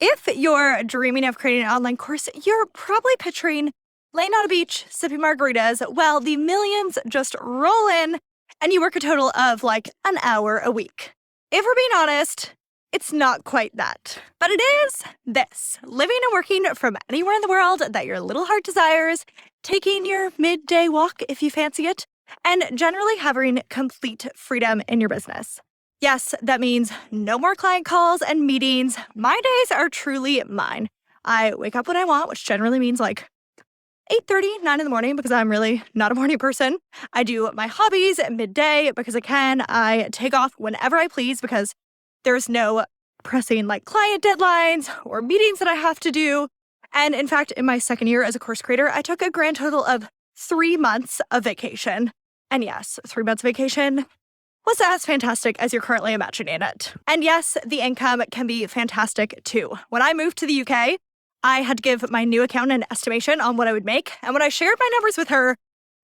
If you're dreaming of creating an online course, you're probably picturing laying on a beach, sipping margaritas, while the millions just roll in and you work a total of like an hour a week. If we're being honest, it's not quite that. But it is this: living and working from anywhere in the world that your little heart desires, taking your midday walk if you fancy it, and generally having complete freedom in your business. Yes, that means no more client calls and meetings. My days are truly mine. I wake up when I want, which generally means like 8:30, 9 in the morning, because I'm really not a morning person. I do my hobbies at midday because I can. I take off whenever I please because there's no pressing like client deadlines or meetings that I have to do. And in fact, in my second year as a course creator, I took a grand total of 3 months of vacation. And yes, 3 months of vacation was as fantastic as you're currently imagining it. And yes, the income can be fantastic too. When I moved to the UK, I had to give my new accountant an estimation on what I would make. And when I shared my numbers with her,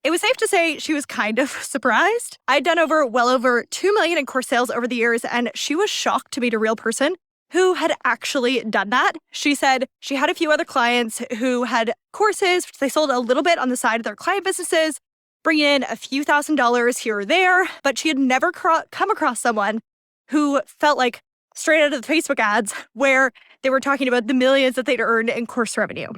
it was safe to say she was kind of surprised. I'd done well over $2 million in course sales over the years, and she was shocked to meet a real person who had actually done that. She said she had a few other clients who had courses, which they sold a little bit on the side of their client businesses, bring in a few $1,000s here or there, but she had never come across someone who felt like straight out of the Facebook ads where they were talking about the millions that they'd earned in course revenue.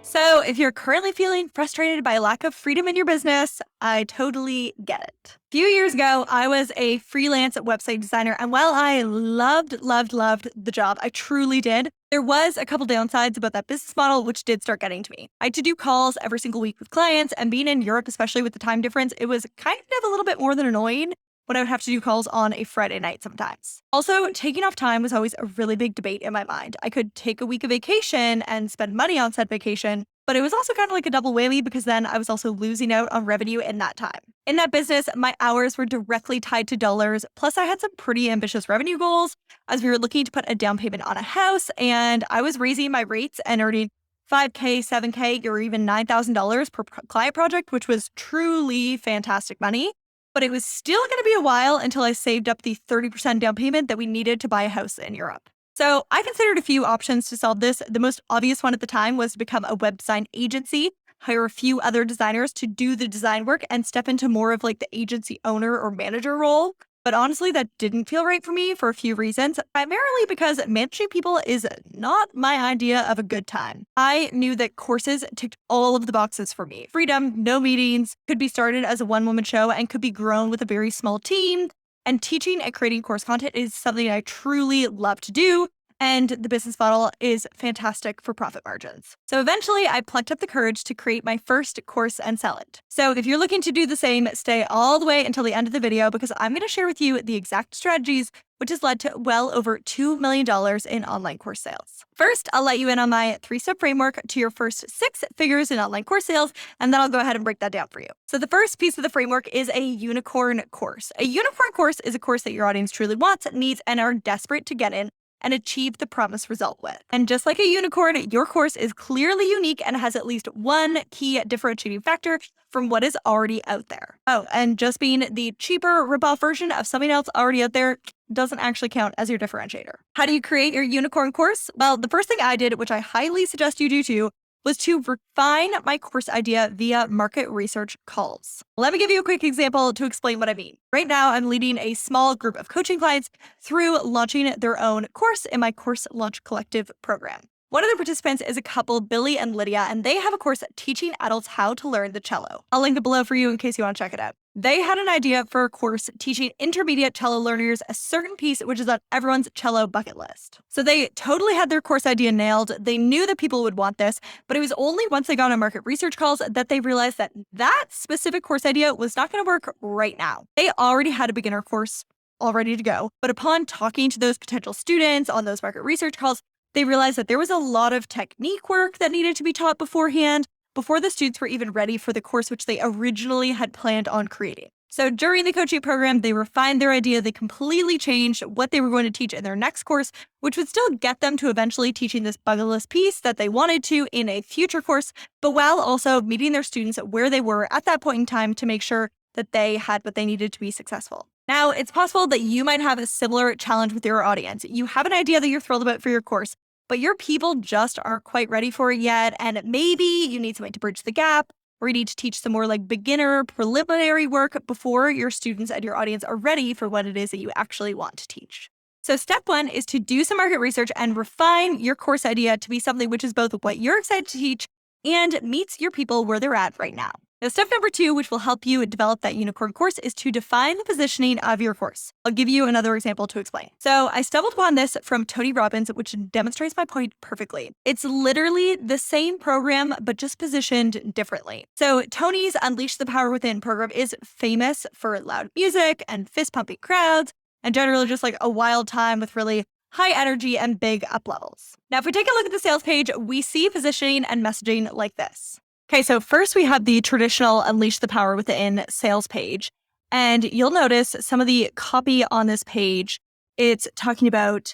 So if you're currently feeling frustrated by lack of freedom in your business, I totally get it. A few years ago, I was a freelance website designer, and while I loved the job, I truly did, there was a couple downsides about that business model, which did start getting to me. I had to do calls every single week with clients, and being in Europe, especially with the time difference, it was kind of a little bit more than annoying when I would have to do calls on a Friday night sometimes. Also, taking off time was always a really big debate in my mind. I could take a week of vacation and spend money on said vacation, but it was also kind of like a double whammy because then I was also losing out on revenue in that time. In that business, my hours were directly tied to dollars, plus I had some pretty ambitious revenue goals as we were looking to put a down payment on a house, and I was raising my rates and earning $5K, $7K, or even $9,000 per client project, which was truly fantastic money. But it was still going to be a while until I saved up the 30% down payment that we needed to buy a house in Europe. So I considered a few options to solve this. The most obvious one at the time was to become a web design agency, hire a few other designers to do the design work, and step into more of like the agency owner or manager role. But honestly, that didn't feel right for me for a few reasons, primarily because managing people is not my idea of a good time. I knew that courses ticked all of the boxes for me. Freedom, no meetings, could be started as a one-woman show and could be grown with a very small team. And teaching and creating course content is something I truly love to do. And the business model is fantastic for profit margins. So eventually I plucked up the courage to create my first course and sell it. So if you're looking to do the same, stay all the way until the end of the video because I'm going to share with you the exact strategies which has led to well over $2 million in online course sales. First, I'll let you in on my 3-step framework to your first 6 figures in online course sales, and then I'll go ahead and break that down for you. So the first piece of the framework is a unicorn course. A unicorn course is a course that your audience truly wants, needs, and are desperate to get in and achieve the promised result with. And just like a unicorn, your course is clearly unique and has at least one key differentiating factor from what is already out there. Oh, and just being the cheaper ripoff version of something else already out there doesn't actually count as your differentiator. How do you create your unicorn course? Well, the first thing I did, which I highly suggest you do too, was to refine my course idea via market research calls. Let me give you a quick example to explain what I mean. Right now, I'm leading a small group of coaching clients through launching their own course in my Course Launch Collective program. One of the participants is a couple, Billy and Lydia, and they have a course teaching adults how to learn the cello. I'll link it below for you in case you want to check it out. They had an idea for a course teaching intermediate cello learners a certain piece which is on everyone's cello bucket list. So they totally had their course idea nailed. They knew that people would want this, but it was only once they got on market research calls that they realized that that specific course idea was not going to work right now. They already had a beginner course all ready to go, but upon talking to those potential students on those market research calls, they realized that there was a lot of technique work that needed to be taught beforehand, before the students were even ready for the course which they originally had planned on creating. So during the coaching program, they refined their idea. They completely changed what they were going to teach in their next course, which would still get them to eventually teaching this bucket piece that they wanted to in a future course, but while also meeting their students where they were at that point in time to make sure that they had what they needed to be successful. Now, it's possible that you might have a similar challenge with your audience. You have an idea that you're thrilled about for your course, but your people just aren't quite ready for it yet. And maybe you need something to bridge the gap, or you need to teach some more like beginner preliminary work before your students and your audience are ready for what it is that you actually want to teach. So step one is to do some market research and refine your course idea to be something which is both what you're excited to teach and meets your people where they're at right now. Now, step number two, which will help you develop that unicorn course, is to define the positioning of your course. I'll give you another example to explain. So I stumbled upon this from Tony Robbins, which demonstrates my point perfectly. It's literally the same program, but just positioned differently. So Tony's Unleash the Power Within program is famous for loud music and fist-pumping crowds, and generally just like a wild time with really high energy and big up levels. Now, if we take a look at the sales page, we see positioning and messaging like this. Okay, so first we have the traditional Unleash the Power Within sales page. And you'll notice some of the copy on this page, it's talking about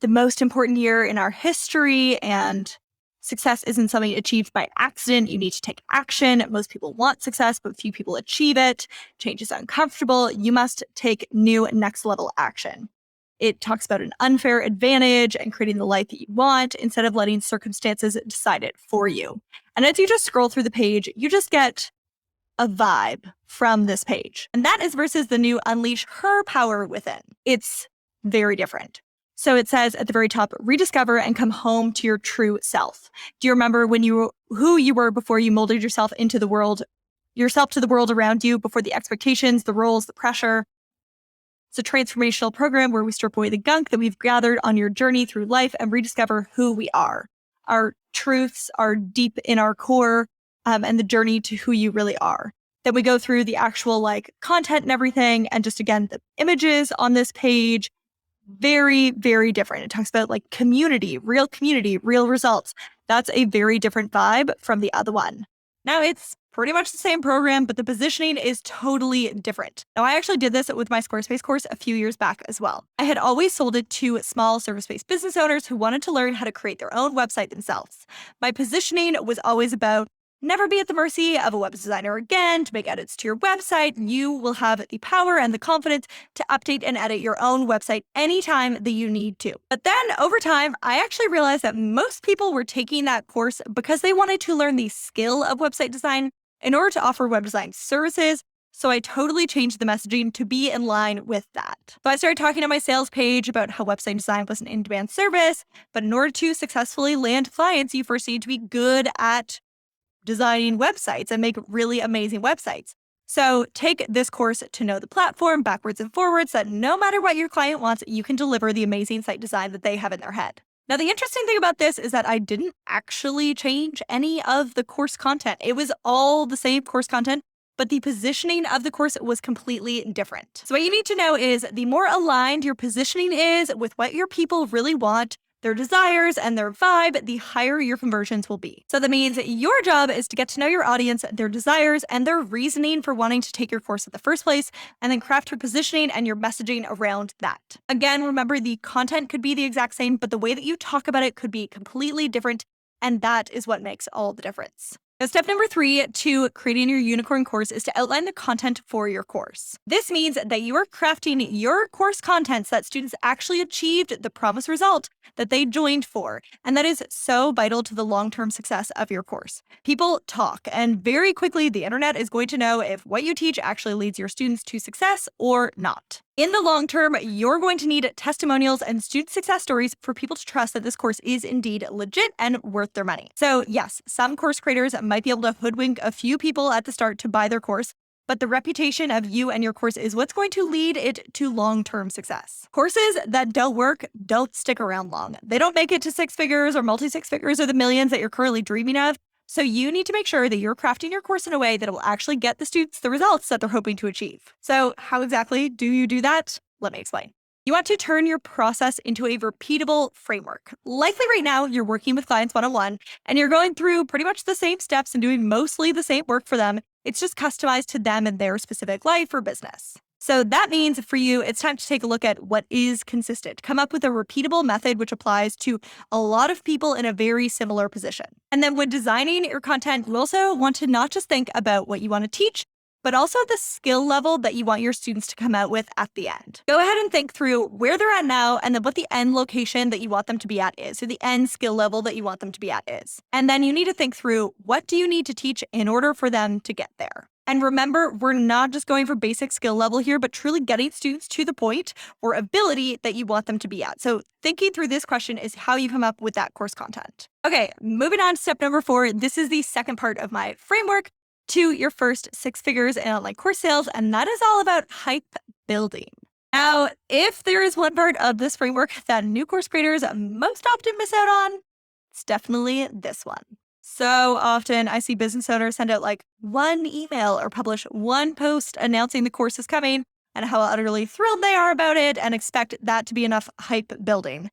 the most important year in our history, and success isn't something achieved by accident. You need to take action. Most people want success, but few people achieve it. Change is uncomfortable. You must take new next level action. It talks about an unfair advantage and creating the life that you want instead of letting circumstances decide it for you. And as you just scroll through the page, you just get a vibe from this page. And that is versus the new Unleash Her Power Within. It's very different. So it says at the very top, rediscover and come home to your true self. Do you remember who you were before you molded yourself to the world around you, before the expectations, the roles, the pressure? It's a transformational program where we strip away the gunk that we've gathered on your journey through life and rediscover who we are. Our truths are deep in our core, and the journey to who you really are. Then we go through the actual content and everything. And just again, the images on this page, very, very different. It talks about community, real results. That's a very different vibe from the other one. Now it's pretty much the same program, but the positioning is totally different. Now, I actually did this with my Squarespace course a few years back as well. I had always sold it to small service-based business owners who wanted to learn how to create their own website themselves. My positioning was always about never be at the mercy of a web designer again to make edits to your website. You will have the power and the confidence to update and edit your own website anytime that you need to. But then over time, I actually realized that most people were taking that course because they wanted to learn the skill of website design in order to offer web design services. So I totally changed the messaging to be in line with that. So I started talking on my sales page about how website design was an in-demand service, but in order to successfully land clients, you first need to be good at designing websites and make really amazing websites. So take this course to know the platform backwards and forwards, that no matter what your client wants, you can deliver the amazing site design that they have in their head. Now, the interesting thing about this is that I didn't actually change any of the course content. It was all the same course content, but the positioning of the course was completely different. So what you need to know is the more aligned your positioning is with what your people really want, their desires and their vibe, the higher your conversions will be. So that means your job is to get to know your audience, their desires, and their reasoning for wanting to take your course in the first place, and then craft your positioning and your messaging around that. Again, remember, the content could be the exact same, but the way that you talk about it could be completely different, and that is what makes all the difference. Now, step number 3 to creating your unicorn course is to outline the content for your course. This means that you are crafting your course content so that students actually achieved the promised result that they joined for. And that is so vital to the long-term success of your course. People talk, and very quickly, the internet is going to know if what you teach actually leads your students to success or not. In the long term, you're going to need testimonials and student success stories for people to trust that this course is indeed legit and worth their money. So yes, some course creators might be able to hoodwink a few people at the start to buy their course, but the reputation of you and your course is what's going to lead it to long-term success. Courses that don't work don't stick around long. They don't make it to 6 figures or multi-6 figures or the millions that you're currently dreaming of. So you need to make sure that you're crafting your course in a way that will actually get the students the results that they're hoping to achieve. So how exactly do you do that? Let me explain. You want to turn your process into a repeatable framework. Likely right now, you're working with clients one-on-one, and you're going through pretty much the same steps and doing mostly the same work for them. It's just customized to them and their specific life or business. So that means for you, it's time to take a look at what is consistent. Come up with a repeatable method which applies to a lot of people in a very similar position. And then when designing your content, you also want to not just think about what you want to teach, but also the skill level that you want your students to come out with at the end. Go ahead and think through where they're at now and then what the end location that you want them to be at is, or the end skill level that you want them to be at is. And then you need to think through, what do you need to teach in order for them to get there? And remember, we're not just going for basic skill level here, but truly getting students to the point or ability that you want them to be at. So thinking through this question is how you come up with that course content. Okay, moving on to step number 4. This is the second part of my framework to your first 6 figures in online course sales, and that is all about hype building. Now, if there is one part of this framework that new course creators most often miss out on, it's definitely this one. So often I see business owners send out like one email or publish one post announcing the course is coming and how utterly thrilled they are about it and expect that to be enough hype building.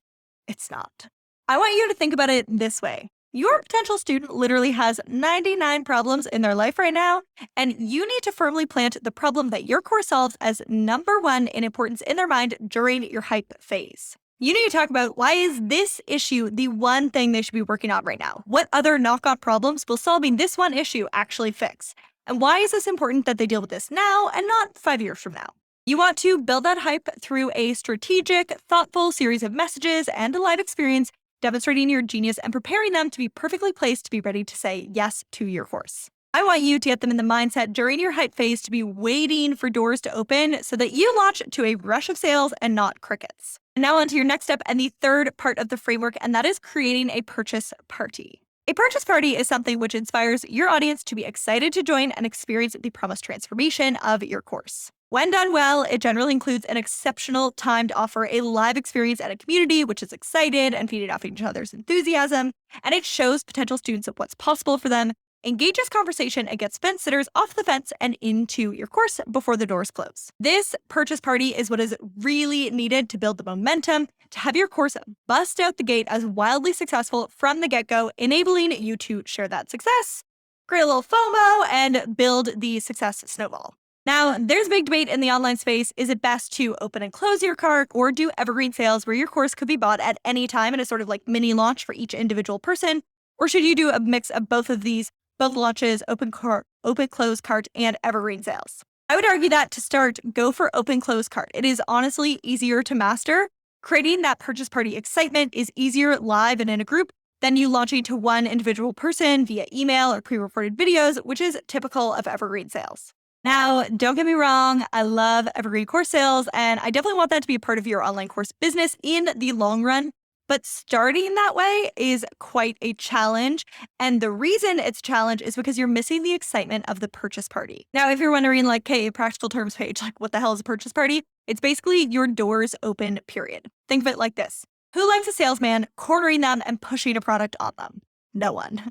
It's not. I want you to think about it this way. Your potential student literally has 99 problems in their life right now, and you need to firmly plant the problem that your course solves as number 1 in importance in their mind during your hype phase. You need to talk about, why is this issue the one thing they should be working on right now? What other knock-on problems will solving this one issue actually fix? And why is this important that they deal with this now and not 5 years from now? You want to build that hype through a strategic, thoughtful series of messages and a live experience, demonstrating your genius and preparing them to be perfectly placed to be ready to say yes to your course. I want you to get them in the mindset during your hype phase to be waiting for doors to open so that you launch to a rush of sales and not crickets. And now on to your next step and the third part of the framework, and that is creating a purchase party. A purchase party is something which inspires your audience to be excited to join and experience the promised transformation of your course. When done well, it generally includes an exceptional time to offer a live experience at a community which is excited and feeding off each other's enthusiasm, and it shows potential students of what's possible for them, engages conversation, and gets fence sitters off the fence and into your course before the doors close. This purchase party is what is really needed to build the momentum, to have your course bust out the gate as wildly successful from the get-go, enabling you to share that success, create a little FOMO, and build the success snowball. Now, there's a big debate in the online space. Is it best to open and close your cart or do evergreen sales where your course could be bought at any time and a sort of like mini launch for each individual person? Or should you do a mix of both of these, both launches, open close cart, and evergreen sales? I would argue that to start, go for open close cart. It is honestly easier to master. Creating that purchase party excitement is easier live and in a group than you launching to one individual person via email or pre-recorded videos, which is typical of evergreen sales. Now, don't get me wrong, I love evergreen course sales, and I definitely want that to be a part of your online course business in the long run. But starting that way is quite a challenge. And the reason it's a challenge is because you're missing the excitement of the purchase party. Now, if you're wondering, like, hey, practical terms, Paige, like, what the hell is a purchase party? It's basically your doors open, period. Think of it like this. Who likes a salesman cornering them and pushing a product on them? No one.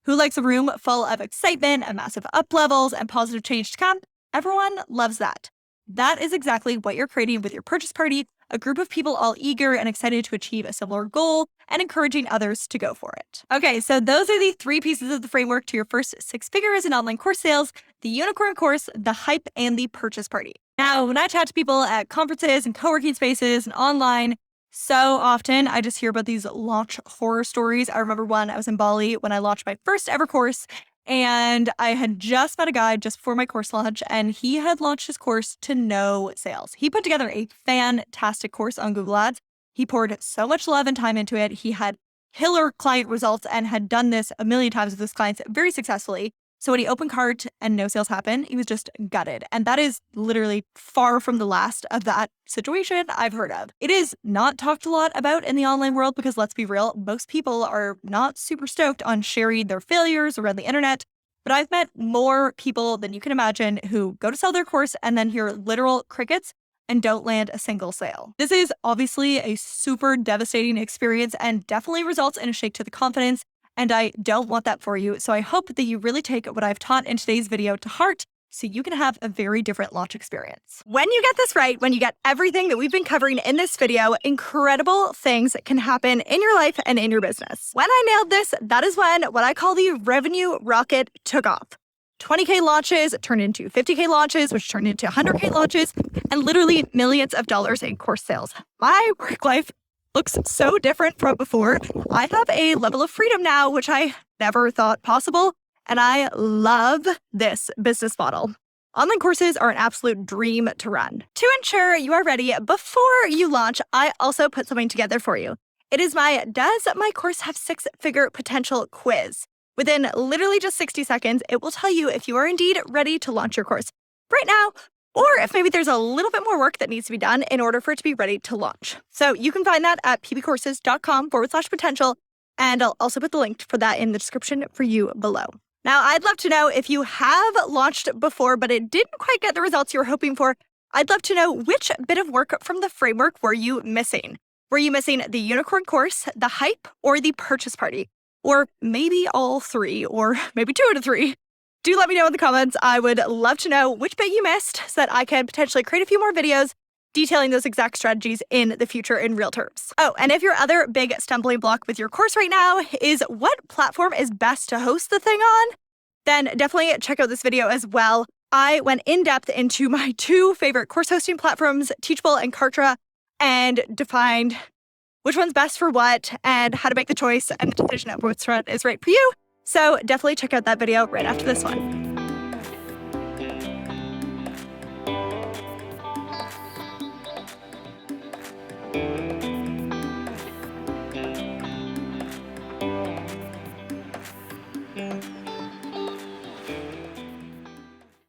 Who likes a room full of excitement and massive up levels and positive change to come? Everyone loves that. That is exactly what you're creating with your purchase party, a group of people all eager and excited to achieve a similar goal and encouraging others to go for it. Okay, so those are the 3 pieces of the framework to your first 6 figures in online course sales: the unicorn course, the hype, and the purchase party. Now, when I chat to people at conferences and co-working spaces and online, so often I just hear about these launch horror stories. I remember one, I was in Bali when I launched my first ever course, and I had just met a guy just before my course launch, and he had launched his course to no sales. He put together a fantastic course on Google Ads. He poured so much love and time into it. He had killer client results and had done this a million times with his clients very successfully. So when he opened cart and no sales happened, he was just gutted. And that is literally far from the last of that situation I've heard of. It is not talked a lot about in the online world because, let's be real, most people are not super stoked on sharing their failures around the internet. But I've met more people than you can imagine who go to sell their course and then hear literal crickets and don't land a single sale. This is obviously a super devastating experience and definitely results in a shake to the confidence. And I don't want that for you. So I hope that you really take what I've taught in today's video to heart so you can have a very different launch experience. When you get this right, when you get everything that we've been covering in this video, incredible things can happen in your life and in your business. When I nailed this, that is when what I call the revenue rocket took off. 20K launches turned into 50K launches, which turned into 100K launches, and literally millions of dollars in course sales. My work life looks so different from before. I have a level of freedom now, which I never thought possible, and I love this business model. Online courses are an absolute dream to run. To ensure you are ready before you launch, I also put something together for you. It is my Does My Course Have Six-Figure Potential quiz. Within literally just 60 seconds, it will tell you if you are indeed ready to launch your course right now, or if maybe there's a little bit more work that needs to be done in order for it to be ready to launch. So you can find that at pbcourses.com/potential, and I'll also put the link for that in the description for you below. Now, I'd love to know if you have launched before, but it didn't quite get the results you were hoping for. I'd love to know which bit of work from the framework were you missing? Were you missing the unicorn course, the hype, or the purchase party? Or maybe all three, or maybe 2 out of 3. Do let me know in the comments. I would love to know which bit you missed so that I can potentially create a few more videos detailing those exact strategies in the future in real terms. Oh, and if your other big stumbling block with your course right now is what platform is best to host the thing on, then definitely check out this video as well. I went in depth into my 2 favorite course hosting platforms, Teachable and Kartra, and defined which one's best for what and how to make the choice and the decision of which one is right for you. So definitely check out that video right after this one.